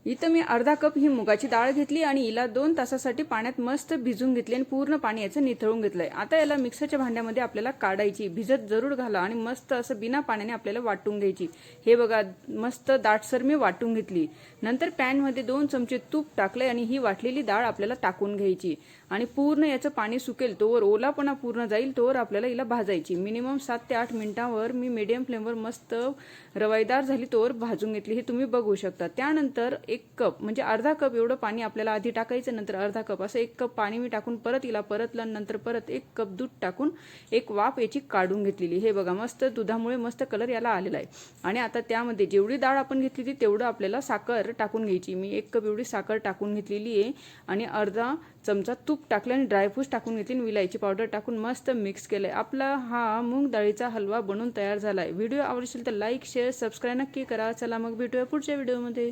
इथं मी अर्धा कप ही मुगाची डाळ घेतली आणि हिला 2 तासासाठी पाण्यात मस्त भिजून घेतली आणि पूर्ण पाणी याचं निथळून घेतलंय। आता याला मिक्सरच्या भांड्यामध्ये आपल्याला काढायची, भिजत जरूर घाला आणि मस्त असं बिना पाण्याने आपल्याला वाटून घ्यायची। हे बघा मस्त दाटसर मी वाटून घेतली। नंतर पॅन मध्ये 2 चमचे तूप टाकले आणि ही वाटलेली डाळ आपल्याला टाकून घ्यायची आणि पूर्ण याचं पाणी सुकेल तोवर, ओलापणा पूर्ण जाईल तोवर आपल्याला हिला भाजायची। मिनिमम 7 ते 8 मिनिटांवर मी मीडियम फ्लेमवर मस्त रवाईदार झाली तोवर भाजून घेतली, हे तुम्ही बघू शकता। त्यानंतर 1 कप म्हणजे अर्धा कप एवढं पाणी आपल्याला आधी टाकायचं, नंतर अर्धा कप असं 1 कप पाणी मी टाकून परत हिला परतलं, नंतर परत 1 कप दूध टाकून एक वाफ याची काढून घेतलेली। हे बघा मस्त दुधामुळे मस्त कलर याला आलेला आहे। आणि आता त्यामध्ये जेवढी डाळ आपण घेतली ती तेवढं आपल्याला साखर टाकून घ्यायची। मी 1 कप एवढी साखर टाकून घेतलेली आहे आणि अर्धा चमचा तूप टाकलं आणि ड्रायफ्रूट्स टाकून घेतली आणि विलायची पावडर टाकून मस्त मिक्स केलंय। आपला हा मूग डाळीचा हलवा बनून तयार झालाय। व्हिडिओ आवडला असेल तर लाईक शेअर सबस्क्राईब नक्की करा। चला मग भेटूया पुढच्या व्हिडिओमध्ये।